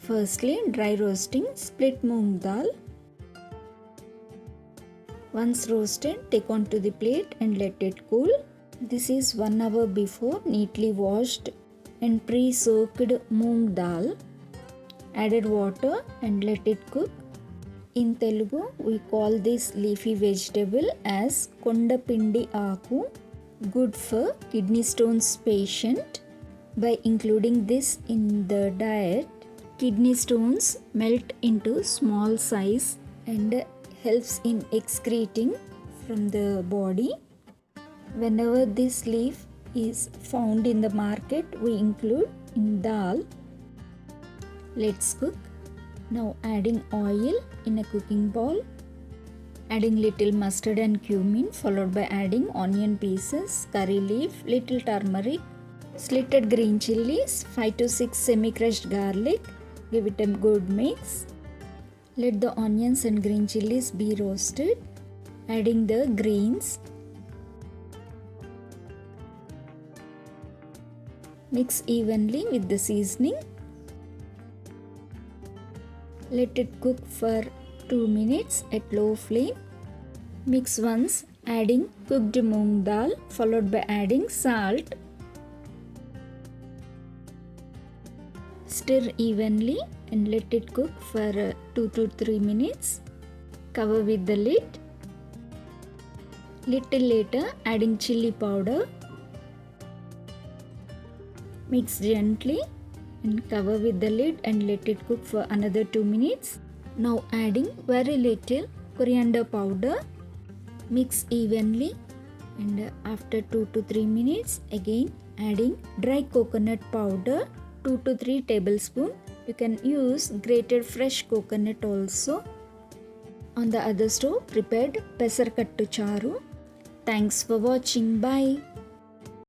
Firstly, dry roasting split moong dal. Once roasted, take onto the plate and let it cool. This is 1 hour before neatly washed and pre-soaked moong dal. Added water and let it cook. In Telugu, we call this leafy vegetable as Konda Pindi Aaku, good for kidney stones patient. By including this in the diet, kidney stones melt into small size and helps in excreting from the body. Whenever this leaf is found in the market, we include in dal. Let's cook. Now adding oil in a cooking bowl. Adding little mustard and cumin, followed by adding onion pieces, curry leaf, little turmeric, slitted green chilies, 5 to 6 semi-crushed garlic. Give it a good mix. Let the onions and green chilies be roasted. Adding the greens. Mix evenly with the seasoning. Let it cook for 2 minutes at low flame. Mix once, adding cooked moong dal, followed by adding salt. Stir evenly and let it cook for 2 to 3 minutes. Cover with the lid. Little later, adding chili powder. Mix gently and cover with the lid and let it cook for another 2 minutes. Now adding very little coriander powder. Mix evenly and after 2 to 3 minutes again adding dry coconut powder 2 to 3 tablespoons. You can use grated fresh coconut also. On the other stove, prepared pesarkattu charu. Thanks for watching. Bye.